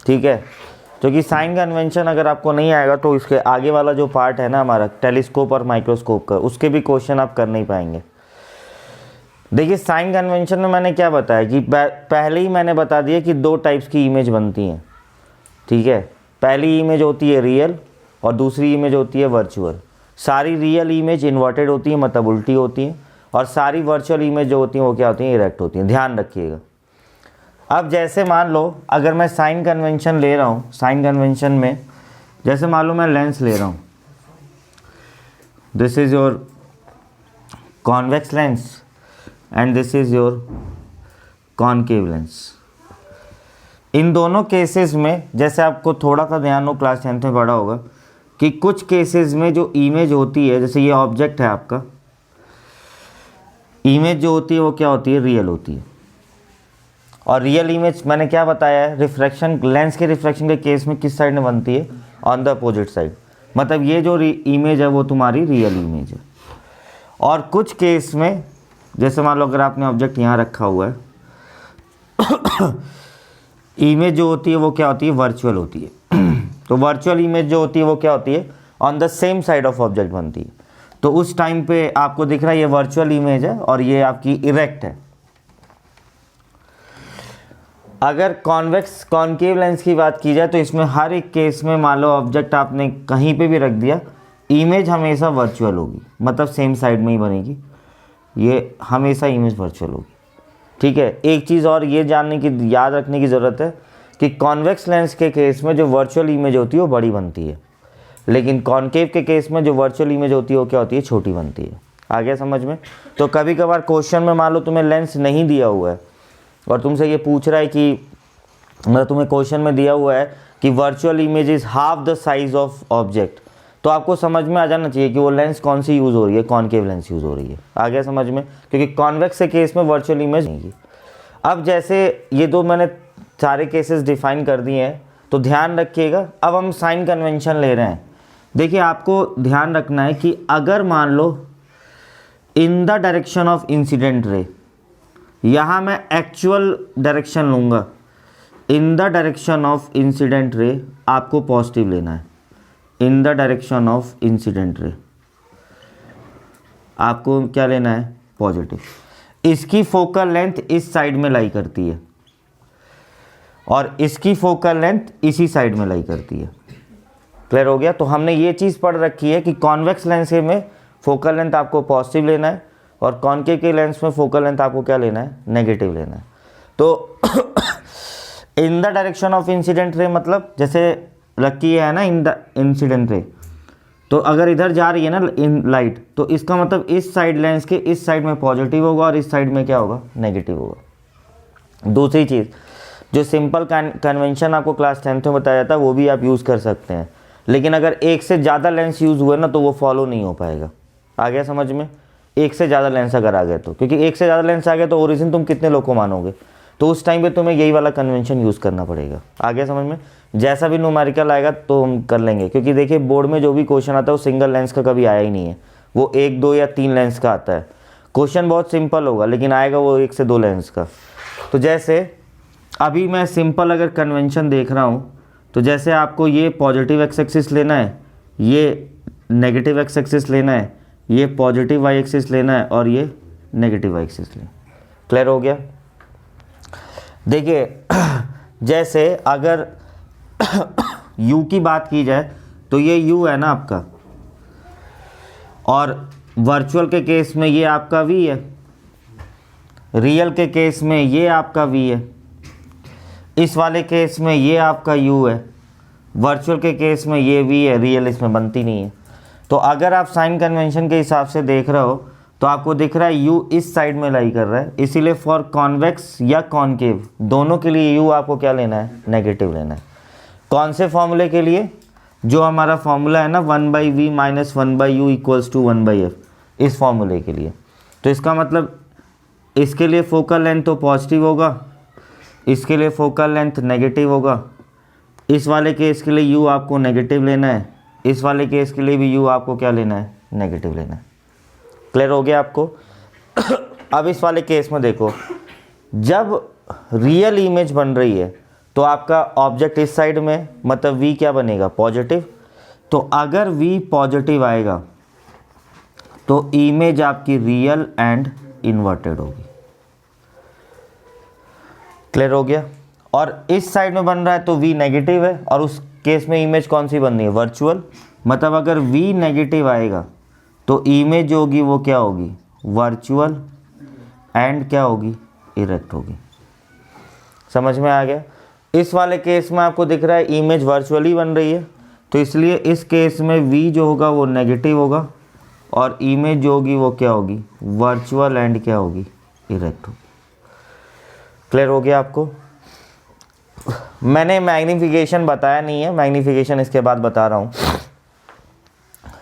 ठीक है। क्योंकि साइन कन्वेंशन अगर आपको नहीं आएगा तो इसके आगे वाला जो पार्ट है ना हमारा टेलीस्कोप और माइक्रोस्कोप का, उसके भी क्वेश्चन आप कर नहीं पाएंगे। देखिए साइन कन्वेंशन में मैंने क्या बताया कि पहले ही मैंने बता दिया कि दो टाइप्स की इमेज बनती हैं, ठीक है। पहली इमेज होती है रियल और दूसरी इमेज होती है वर्चुअल। सारी रियल इमेज इन्वर्टेड होती है, मतलब उल्टी होती हैं, और सारी वर्चुअल इमेज जो होती हैं वो क्या होती हैं, इरेक्ट होती हैं। ध्यान रखिएगा। अब जैसे मान लो अगर मैं साइन कन्वेंशन ले रहा हूँ, साइन कन्वेंशन में जैसे मान लो मैं लेंस ले रहा हूँ, this is your convex lens and this is your concave lens. इन दोनों केसेस में जैसे आपको थोड़ा सा ध्यान हो, क्लास 10th में पढ़ा होगा कि कुछ केसेस में जो इमेज होती है, जैसे ये ऑब्जेक्ट है आपका, इमेज जो होती है वो क्या होती है, रियल होती है। और रियल इमेज मैंने क्या बताया है, रिफ्रैक्शन, लेंस के रिफ्रैक्शन के केस में किस साइड में बनती है, ऑन द अपोजिट साइड। मतलब ये जो इमेज है वो तुम्हारी रियल इमेज है। और कुछ केस में जैसे मान लो अगर आपने ऑब्जेक्ट यहाँ रखा हुआ है इमेज जो होती है वो क्या होती है, वर्चुअल होती है। तो वर्चुअल इमेज जो होती है वो क्या होती है, on the same side of object बनती है। तो उस टाइम पे आपको दिख रहा है ये वर्चुअल इमेज है और ये आपकी इरेक्ट है। अगर कॉन्वेक्स कॉनकेव लेंस की बात की जाए तो इसमें हर एक केस में मान लो ऑब्जेक्ट आपने कहीं पे भी रख दिया, इमेज हमेशा वर्चुअल होगी, मतलब सेम साइड में ही बनेगी, ये हमेशा इमेज वर्चुअल होगी, ठीक है। एक चीज़ और ये जानने की, याद रखने की ज़रूरत है कि कॉन्वेक्स लेंस के केस में जो वर्चुअल इमेज होती है वो बड़ी बनती है, लेकिन कॉनकेव के केस में जो वर्चुअल इमेज होती है वो क्या होती है, छोटी बनती है। आ गया समझ में। तो कभी कभार क्वेश्चन में मान लो तुम्हें लेंस नहीं दिया हुआ है और तुमसे ये पूछ रहा है कि मतलब तुम्हें क्वेश्चन में दिया हुआ है कि virtual image is half the size of object, तो आपको समझ में आ जाना चाहिए कि वो लेंस कौन सी यूज़ हो रही है, कॉनकेव लेंस यूज़ हो रही है। आ गया समझ में, क्योंकि कॉन्वेक्स के केस में वर्चुअल इमेज नहीं है। अब जैसे ये दो मैंने सारे केसेस डिफाइन कर दिए हैं, तो ध्यान रखिएगा। अब हम साइन कन्वेंशन ले रहे हैं। देखिए आपको ध्यान रखना है कि अगर मान लो in the direction of incident ray, यहाँ मैं एक्चुअल डायरेक्शन लूँगा, in the direction of incident ray आपको पॉजिटिव लेना है। In the direction of incident ray आपको क्या लेना है, पॉजिटिव। इसकी फोकल लेंथ इस साइड में लाई करती है और इसकी फोकल लेंथ इसी साइड में लाई करती है। क्लियर हो गया। तो हमने ये चीज़ पढ़ रखी है कि कॉन्वेक्स लेंस में फोकल लेंथ आपको पॉजिटिव लेना है और कॉनकेव के लेंस में फोकल लेंथ आपको क्या लेना है, नेगेटिव लेना है। तो इन द डायरेक्शन ऑफ इंसिडेंट रे मतलब जैसे रखी है ना इन द इंसिडेंट रे, तो अगर इधर जा रही है ना इन लाइट, तो इसका मतलब इस साइड लेंस के इस साइड में पॉजिटिव होगा और इस साइड में क्या होगा, नेगेटिव होगा। दूसरी चीज़ जो सिंपल कन्वेंशन आपको क्लास 10th में बताया जाता है वो भी आप यूज़ कर सकते हैं, लेकिन अगर एक से ज़्यादा लेंस यूज़ हुए ना तो वो फॉलो नहीं हो पाएगा। आ गया समझ में। एक से ज़्यादा लेंस अगर आ गए तो, क्योंकि एक से ज़्यादा लेंस आ गया तो ओरिजिन तुम कितने लोग को मानोगे, तो उस टाइम पे तुम्हें यही वाला कन्वेंशन यूज़ करना पड़ेगा। आ गया समझ में। जैसा भी न्यूमेरिकल आएगा तो हम कर लेंगे, क्योंकि देखिए बोर्ड में जो भी क्वेश्चन आता है वो सिंगल लेंस का कभी आया ही नहीं है, वो 1, 2 या 3 लेंस का आता है। क्वेश्चन बहुत सिंपल होगा लेकिन आएगा वो 1 से 2 लेंस का। तो जैसे अभी मैं सिंपल अगर कन्वेंशन देख रहा हूँ, तो जैसे आपको ये पॉजिटिव एक्स एक्सिस लेना है, ये नेगेटिव एक्स एक्सिस लेना है, ये पॉजिटिव वाई एक्सिस लेना है और ये नेगेटिव वाई एक्सिस लेना। क्लियर हो गया। देखिए जैसे अगर u की बात की जाए तो ये u है ना आपका, और वर्चुअल के केस में ये आपका v है, रियल के केस में ये आपका v है, इस वाले केस में ये आपका u है, वर्चुअल के केस में ये v है, रियल इसमें बनती नहीं है। तो अगर आप साइन कन्वेंशन के हिसाब से देख रहे हो तो आपको दिख रहा है u इस साइड में लाई कर रहा है, इसीलिए फॉर कॉन्वेक्स या कॉनकेव दोनों के लिए u आपको क्या लेना है, नेगेटिव लेना है। कौन से फॉर्मूले के लिए, जो हमारा फॉर्मूला है ना 1/v - 1/u = 1/f, इस फॉर्मूले के लिए। तो इसका मतलब इसके लिए फोकल लेंथ तो पॉजिटिव होगा, इसके लिए फोकल लेंथ नेगेटिव होगा, इस वाले केस के लिए u आपको नेगेटिव लेना है, इस वाले केस के लिए भी u आपको क्या लेना है, नेगेटिव लेना है। क्लियर हो गया आपको। अब इस वाले केस में देखो, जब रियल इमेज बन रही है तो आपका ऑब्जेक्ट इस साइड में, मतलब v क्या बनेगा, पॉजिटिव। तो अगर v पॉजिटिव आएगा तो इमेज आपकी रियल एंड इन्वर्टेड होगी। क्लियर हो गया। और इस साइड में बन रहा है तो v नेगेटिव है, और उस केस में इमेज कौन सी बननी है, वर्चुअल। मतलब अगर v नेगेटिव आएगा तो इमेज जो होगी वो क्या होगी, वर्चुअल एंड क्या होगी, इरेक्ट होगी। समझ में आ गया। इस वाले केस में आपको दिख रहा है इमेज वर्चुअली बन रही है, तो इसलिए इस केस में v जो होगा वो नेगेटिव होगा और इमेज जो होगी वो क्या होगी, वर्चुअल एंड क्या होगी, इरेक्ट होगी। क्लियर हो गया आपको। मैंने मैग्नीफिकेशन बताया नहीं है, मैग्नीफिकेशन इसके बाद बता रहा हूँ।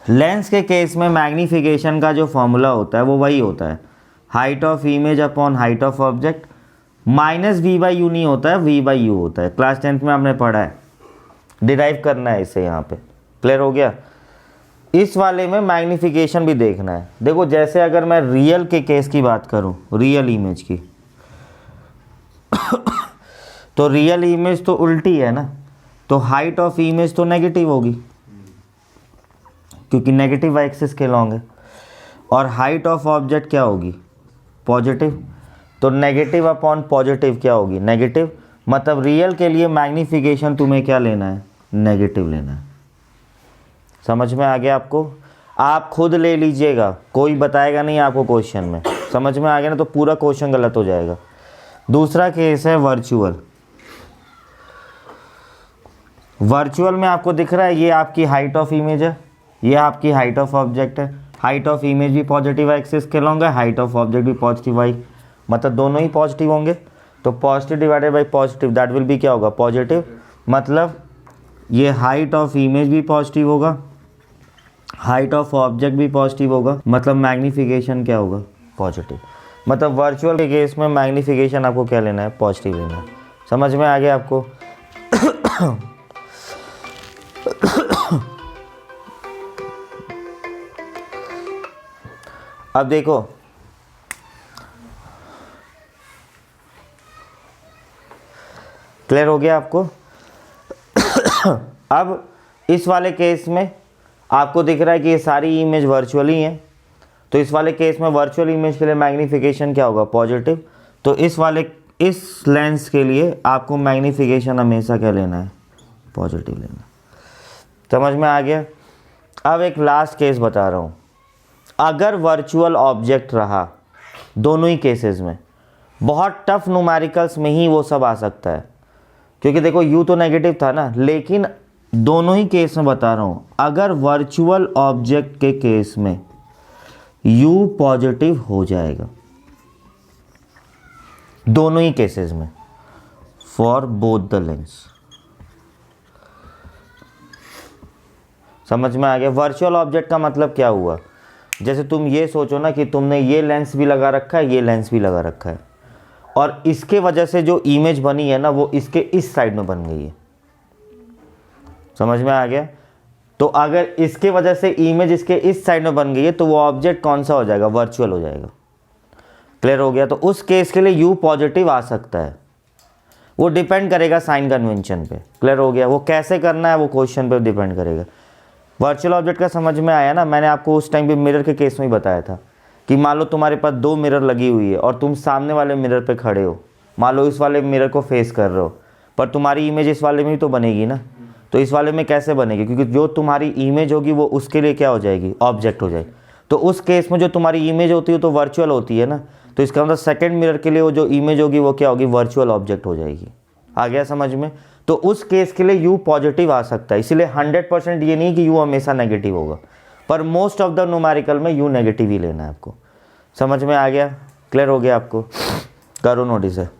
लेंस के केस में मैग्नीफिकेशन का जो फॉर्मूला होता है वो वही होता है, height of image upon height of object minus v by you नहीं होता है, v बाई यू होता है। क्लास 10th में आपने पढ़ा है, डिराइव करना है इसे यहाँ पे। क्लियर हो गया। इस वाले में मैग्नीफिकेशन भी देखना है। देखो जैसे अगर मैं रियल के केस की बात करूँ, रियल इमेज की, तो रियल इमेज तो उल्टी है ना, तो हाइट ऑफ इमेज तो नेगेटिव होगी क्योंकि नेगेटिव एक्सिस के लॉन्ग है, और हाइट ऑफ ऑब्जेक्ट क्या होगी, पॉजिटिव। तो नेगेटिव अपॉन पॉजिटिव क्या होगी, नेगेटिव। मतलब रियल के लिए मैग्नीफिकेशन तुम्हें क्या लेना है, नेगेटिव लेना है। समझ में आ गया आपको। आप खुद ले लीजिएगा, कोई बताएगा नहीं आपको क्वेश्चन में। समझ में आ गया ना, तो पूरा क्वेश्चन गलत हो जाएगा। दूसरा केस है वर्चुअल। वर्चुअल में आपको दिख रहा है ये आपकी हाइट ऑफ इमेज है, ये आपकी हाइट ऑफ ऑब्जेक्ट है। हाइट ऑफ इमेज भी पॉजिटिव एक्सिस के लॉन्ग है, हाइट ऑफ ऑब्जेक्ट भी पॉजिटिव वाई, मतलब दोनों ही पॉजिटिव होंगे। तो positive divided by positive that will be क्या होगा, पॉजिटिव। मतलब ये हाइट ऑफ इमेज भी पॉजिटिव होगा, हाइट ऑफ ऑब्जेक्ट भी पॉजिटिव होगा, मतलब मैग्नीफिकेशन क्या होगा, पॉजिटिव। मतलब वर्चुअल के केस में मैग्नीफिकेशन आपको क्या लेना है, पॉजिटिव लेना है। समझ में आ गया आपको। अब देखो क्लियर हो गया आपको। अब इस वाले केस में आपको दिख रहा है कि ये सारी इमेज वर्चुअली हैं, तो इस वाले केस में वर्चुअल इमेज के लिए मैग्नीफिकेशन क्या होगा, पॉजिटिव। तो इस लेंस के लिए आपको मैग्नीफिकेशन हमेशा क्या लेना है, पॉजिटिव लेना। समझ में आ गया। अब एक लास्ट केस बता रहा हूँ। अगर वर्चुअल ऑब्जेक्ट रहा दोनों ही केसेस में, बहुत टफ न्यूमेरिकल्स में ही वो सब आ सकता है, क्योंकि देखो u तो नेगेटिव था ना, लेकिन दोनों ही केस में बता रहा हूँ, अगर वर्चुअल ऑब्जेक्ट के केस में u पॉजिटिव हो जाएगा दोनों ही केसेस में, फॉर बोथ द लेंस। समझ में आ गया। वर्चुअल ऑब्जेक्ट का मतलब क्या हुआ, जैसे तुम ये सोचो ना कि तुमने ये लेंस भी लगा रखा है, ये लेंस भी लगा रखा है, और इसके वजह से जो इमेज बनी है ना वो इसके इस साइड में बन गई है। समझ में आ गया। तो अगर इसके वजह से इमेज इसके इस साइड में बन गई है तो वो ऑब्जेक्ट कौन सा हो जाएगा, वर्चुअल हो जाएगा। क्लियर हो गया। तो उस केस के लिए u पॉजिटिव आ सकता है, वो डिपेंड करेगा साइन कन्वेंशन पे। क्लियर हो गया। वो कैसे करना है वो क्वेश्चन पे डिपेंड करेगा। वर्चुअल ऑब्जेक्ट का समझ में आया ना। मैंने आपको उस टाइम पे मिरर के केस में ही बताया था कि मान लो तुम्हारे पास 2 मिरर लगी हुई है और तुम सामने वाले मिरर पे खड़े हो, मान लो इस वाले मिरर को फेस कर रहे हो, पर तुम्हारी इमेज इस वाले में भी तो बनेगी ना। तो इस वाले में कैसे बनेगी, क्योंकि जो तुम्हारी इमेज होगी वो उसके लिए क्या हो जाएगी, ऑब्जेक्ट हो जाएगी। तो उस केस में जो तुम्हारी इमेज होती है तो वर्चुअल होती है ना, तो इसका मतलब सेकेंड मिरर के लिए वो जो इमेज होगी वो क्या होगी, वर्चुअल ऑब्जेक्ट हो जाएगी। आ गया समझ में। तो उस केस के लिए u पॉजिटिव आ सकता है। इसलिए 100% ये नहीं कि u हमेशा नेगेटिव होगा, पर मोस्ट ऑफ द न्यूमेरिकल में u नेगेटिव ही लेना है आपको। समझ में आ गया। क्लियर हो गया आपको। करो नोटिस है।